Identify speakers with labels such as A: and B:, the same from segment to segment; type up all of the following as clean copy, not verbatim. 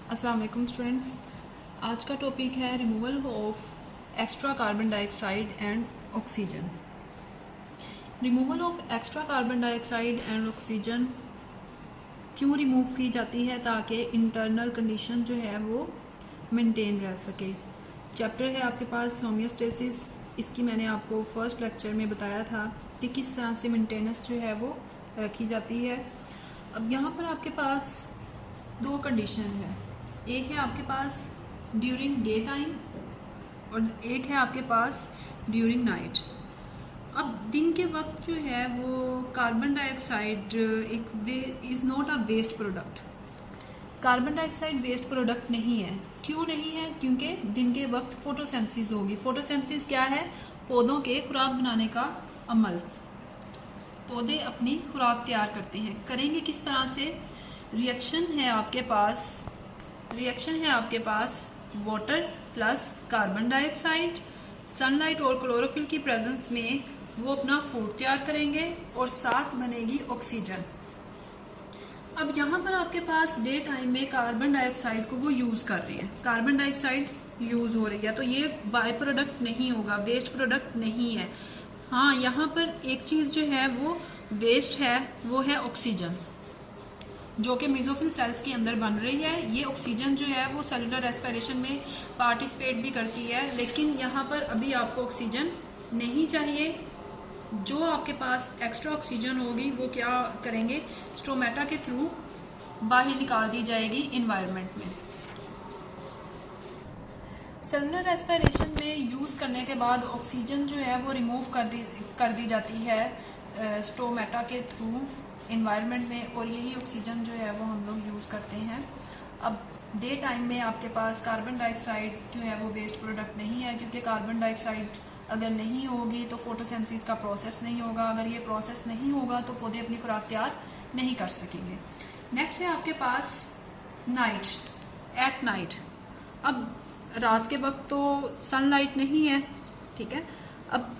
A: अस्सलाम वालेकुम स्टूडेंट्स। आज का टॉपिक है removal of extra carbon dioxide and oxygen. Removal of extra carbon dioxide and oxygen क्यों रिमूव की जाती है? ताकि इंटरनल कंडीशन जो है वो मेंटेन रह सके। चैप्टर है आपके पास होमियोस्टेसिस। इसकी मैंने आपको फर्स्ट लेक्चर में बताया था कि किस तरह से मेंटेनेंस जो है वो रखी जाती है। अब यहाँ पर आपके पास दो कंडीशन है, एक है आपके पास ड्यूरिंग डे टाइम और एक है आपके पास ड्यूरिंग नाइट। अब दिन के वक्त जो है वो carbon dioxide is not a waste product. Carbon dioxide waste product नहीं है। क्यों नहीं है? क्योंकि दिन के वक्त फोटोसिंथेसिस होगी। फोटोसिंथेसिस क्या है? पौधों के खुराक बनाने का अमल। पौधे अपनी खुराक तैयार करते हैं। करेंगे किस तरह से? रिएक्शन है आपके पास water plus carbon dioxide, sunlight और क्लोरोफिल की प्रेजेंस में वो अपना फूड तैयार करेंगे और साथ बनेगी ऑक्सीजन। अब यहाँ पर आपके पास डे टाइम में कार्बन डाइऑक्साइड को वो यूज़ कर रहे हैं, कार्बन डाइऑक्साइड यूज़ हो रही है, तो ये बाय प्रोडक्ट नहीं होगा, वेस्ट प्रोडक्ट नहीं है। हाँ, यहाँ पर एक चीज़ जो है वो वेस्ट है, वो है ऑक्सीजन, जो कि मेसोफिल सेल्स के अंदर बन रही है। ये ऑक्सीजन जो है वो सेलुलर रेस्पिरेशन में पार्टिसिपेट भी करती है, लेकिन यहाँ पर अभी आपको ऑक्सीजन नहीं चाहिए। जो आपके पास एक्स्ट्रा ऑक्सीजन होगी वो क्या करेंगे? स्टोमेटा के थ्रू बाहर निकाल दी जाएगी इन्वायरमेंट में। सेलुलर रेस्पिरेशन में यूज़ करने के बाद ऑक्सीजन जो है वो रिमूव कर दी जाती है स्टोमेटा के थ्रू इन्वायरमेंट में, और यही ऑक्सीजन जो है वो हम लोग यूज़ करते हैं। अब डे टाइम में आपके पास कार्बन डाइऑक्साइड जो है वो वेस्ट प्रोडक्ट नहीं है, क्योंकि कार्बन डाइऑक्साइड अगर नहीं होगी तो फोटोसिंथेसिस का प्रोसेस नहीं होगा। अगर ये प्रोसेस नहीं होगा तो पौधे अपनी खुराक तैयार नहीं कर सकेंगे। नेक्स्ट है आपके पास नाइट, एट नाइट। अब रात के वक्त तो सनलाइट नहीं है, ठीक है। अब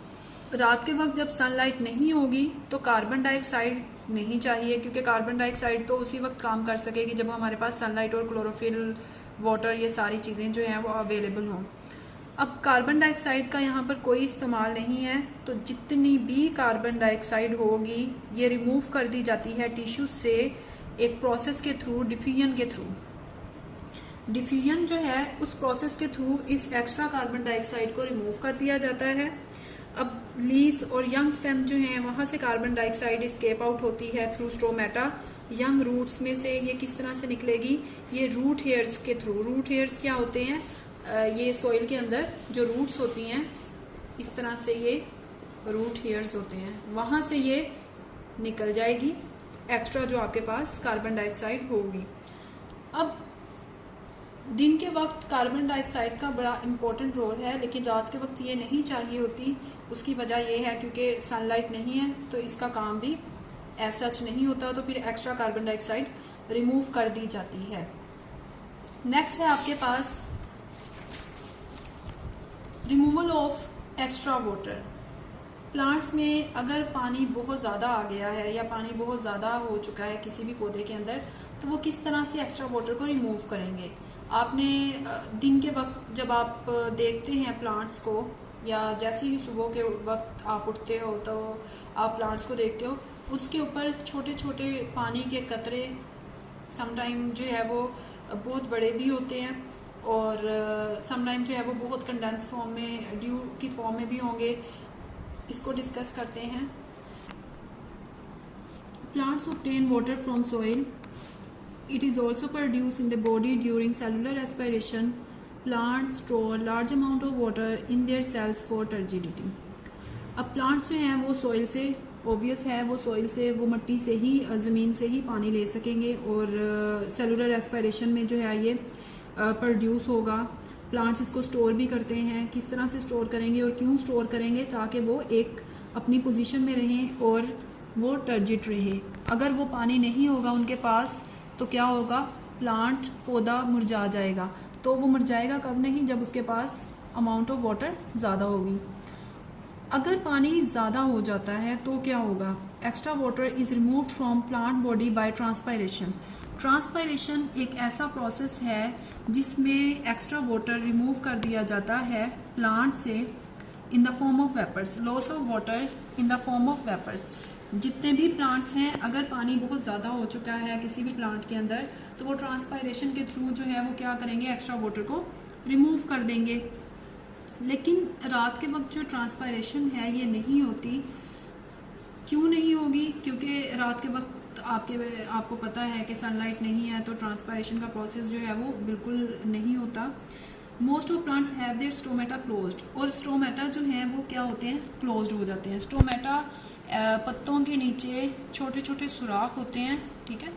A: रात के वक्त जब सनलाइट नहीं होगी तो कार्बन डाइऑक्साइड नहीं चाहिए, क्योंकि कार्बन डाइऑक्साइड तो उसी वक्त काम कर सकेगी जब हमारे पास सनलाइट और क्लोरोफिल, वाटर, ये सारी चीज़ें जो हैं वो अवेलेबल हों। अब कार्बन डाइऑक्साइड का यहाँ पर कोई इस्तेमाल नहीं है, तो जितनी भी कार्बन डाइऑक्साइड होगी ये रिमूव कर दी जाती है टिश्यू से एक प्रोसेस के थ्रू, डिफ्यूजन के थ्रू। डिफ्यूजन जो है उस प्रोसेस के थ्रू इस एक्स्ट्रा कार्बन डाइऑक्साइड को रिमूव कर दिया जाता है। अब लीव्स और यंग स्टेम जो हैं वहाँ से कार्बन डाइऑक्साइड एस्केप आउट होती है थ्रू स्टोमेटा। यंग रूट्स में से ये किस तरह से निकलेगी? ये रूट हेयर्स के थ्रू। रूट हेयर्स क्या होते हैं? ये सॉइल के अंदर जो रूट्स होती हैं, इस तरह से ये रूट हेयर्स होते हैं, वहाँ से ये निकल जाएगी एक्स्ट्रा जो आपके पास कार्बन डाइऑक्साइड होगी। अब दिन के वक्त कार्बन डाइऑक्साइड का बड़ा इम्पोर्टेंट रोल है, लेकिन रात के वक्त ये नहीं चाहिए होती। उसकी वजह ये है क्योंकि सनलाइट नहीं है तो इसका काम भी ऐसा सच नहीं होता, तो फिर एक्स्ट्रा कार्बन डाइऑक्साइड रिमूव कर दी जाती है। नेक्स्ट है आपके पास removal of extra water. Plants में अगर पानी बहुत ज़्यादा आ गया है या पानी बहुत ज़्यादा हो चुका है किसी भी पौधे के अंदर, तो वो किस तरह से एक्स्ट्रा वाटर को रिमूव करेंगे? आपने दिन के वक्त जब आप देखते हैं प्लांट्स को, या जैसे ही सुबह के वक्त आप उठते हो तो आप प्लांट्स को देखते हो, उसके ऊपर छोटे छोटे पानी के कतरे समटाइम जो है वो बहुत बड़े भी होते हैं, और समटाइम जो है वो बहुत कंडेंस फॉर्म में, ड्यू की फॉर्म में भी होंगे। इसको डिस्कस करते हैं। Plants obtain water from soil. It is also produce in the body during cellular respiration. Plants store large amount of water in their cells for turgidity. अब प्लांट्स जो हैं वो सॉइल से, ऑब्वियस है, वो सॉइल से, वो मिट्टी से ही, ज़मीन से ही पानी ले सकेंगे, और सेलुलर रेस्पिरेशन में जो है ये प्रोड्यूस होगा। प्लांट्स इसको स्टोर भी करते हैं। किस तरह से स्टोर करेंगे और क्यों स्टोर करेंगे? ताकि वो एक अपनी पोजीशन में रहें और वो टर्जिट रहे। अगर वो पानी नहीं होगा उनके पास तो क्या होगा? प्लांट, पौधा मुरझा जाएगा। तो वो मुरझाएगा कब? नहीं, जब उसके पास अमाउंट ऑफ वाटर ज़्यादा होगी। अगर पानी ज़्यादा हो जाता है तो क्या होगा? Extra water is removed from plant body by transpiration. Transpiration एक ऐसा प्रोसेस है जिसमें एक्स्ट्रा वाटर रिमूव कर दिया जाता है प्लांट से in the form of vapours, loss of water in the form of vapours. जितने भी प्लांट्स हैं, अगर पानी बहुत ज़्यादा हो चुका है किसी भी प्लांट के अंदर, तो वो ट्रांसपायरेशन के थ्रू जो है वो क्या करेंगे, एक्स्ट्रा वाटर को रिमूव कर देंगे। लेकिन रात के वक्त जो ट्रांसपायरेशन है ये नहीं होती। क्यों नहीं होगी? क्योंकि रात के वक्त आपको पता है कि सनलाइट नहीं है, तो ट्रांसपायरेशन का प्रोसेस जो है वो बिल्कुल नहीं होता। Most of plants have their stomata closed, और स्टोमेटा जो है वो क्या होते हैं, क्लोज्ड हो जाते हैं। स्टोमेटा पत्तों के नीचे छोटे छोटे सुराख होते हैं, ठीक है,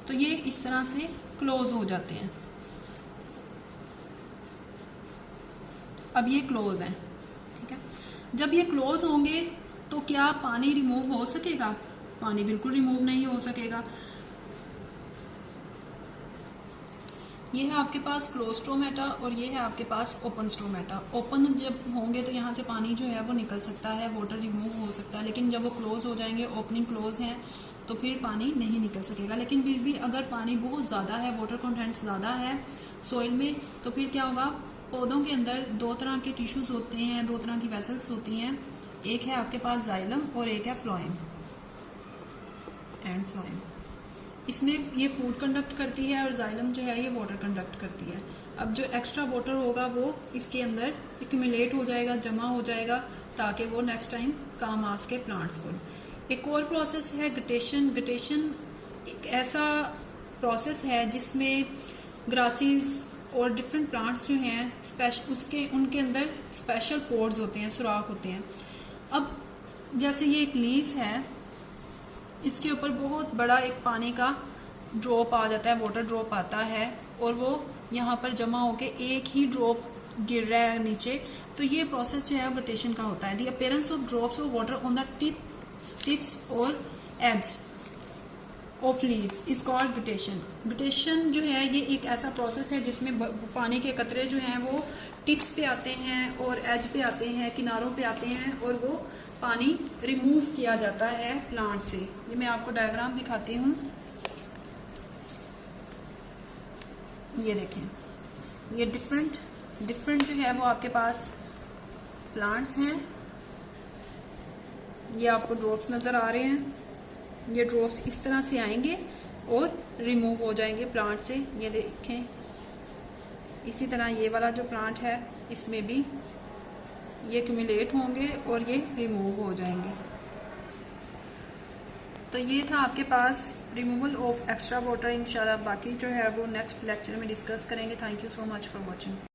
A: तो ये इस तरह से क्लोज हो जाते हैं। अब ये क्लोज हैं, ठीक है। जब ये क्लोज होंगे तो क्या पानी रिमूव हो सकेगा? पानी बिल्कुल रिमूव नहीं हो सकेगा। ये है आपके पास क्लोज स्टोमेटा और ये है आपके पास ओपन स्टोमेटा। ओपन जब होंगे तो यहाँ से पानी जो है वो निकल सकता है, वाटर रिमूव हो सकता है, लेकिन जब वो क्लोज हो जाएंगे, ओपनिंग क्लोज है, तो फिर पानी नहीं निकल सकेगा। लेकिन फिर भी अगर पानी बहुत ज़्यादा है, वाटर कंटेंट ज़्यादा है सॉइल में, तो फिर क्या होगा, पौधों के अंदर दो तरह के टिश्यूज़ होते हैं, दो तरह की वेसल्स होती हैं। एक है आपके पास जाइलम और एक है फ्लोएम एंड फ्लोएम। इसमें ये फूड कंडक्ट करती है और जाइलम जो है ये वाटर कंडक्ट करती है। अब जो एक्स्ट्रा वाटर होगा वो इसके अंदर एक्यूमुलेट हो जाएगा, जमा हो जाएगा, ताकि वो नेक्स्ट टाइम काम आ सके प्लांट्स को। एक और प्रोसेस है गटेशन। गटेशन एक ऐसा प्रोसेस है जिसमें ग्रासेस और डिफरेंट प्लांट्स जो हैं उनके अंदर स्पेशल पोर्स होते हैं, सुराख होते हैं। अब जैसे ये एक लीफ है, इसके ऊपर बहुत बड़ा एक पानी का ड्रॉप आ जाता है, वाटर ड्रॉप आता है, और वो यहाँ पर जमा होके एक ही ड्रॉप गिर रहा है नीचे, तो ये प्रोसेस जो है गटेशन का होता है। The appearance of drops of water on the tips और edge of leaves is called guttation. Guttation जो है ये एक ऐसा प्रोसेस है जिसमें पानी के कतरे जो हैं वो टिप्स पे आते हैं और एज पे आते हैं, किनारों पे आते हैं, और वो पानी रिमूव किया जाता है प्लांट से। ये मैं आपको डायग्राम दिखाती हूँ, ये देखें, ये डिफरेंट जो है वो आपके पास प्लांट्स हैं। ये आपको ड्रॉप्स नज़र आ रहे हैं, ये ड्रॉप्स इस तरह से आएंगे और रिमूव हो जाएंगे प्लांट से। ये देखें, इसी तरह ये वाला जो प्लांट है इसमें भी ये एक्यूमुलेट होंगे और ये रिमूव हो जाएंगे। तो ये था आपके पास रिमूवल ऑफ एक्स्ट्रा वाटर। इंशाल्लाह बाकी जो है वो नेक्स्ट लेक्चर में डिस्कस करेंगे। Thank you so much for watching.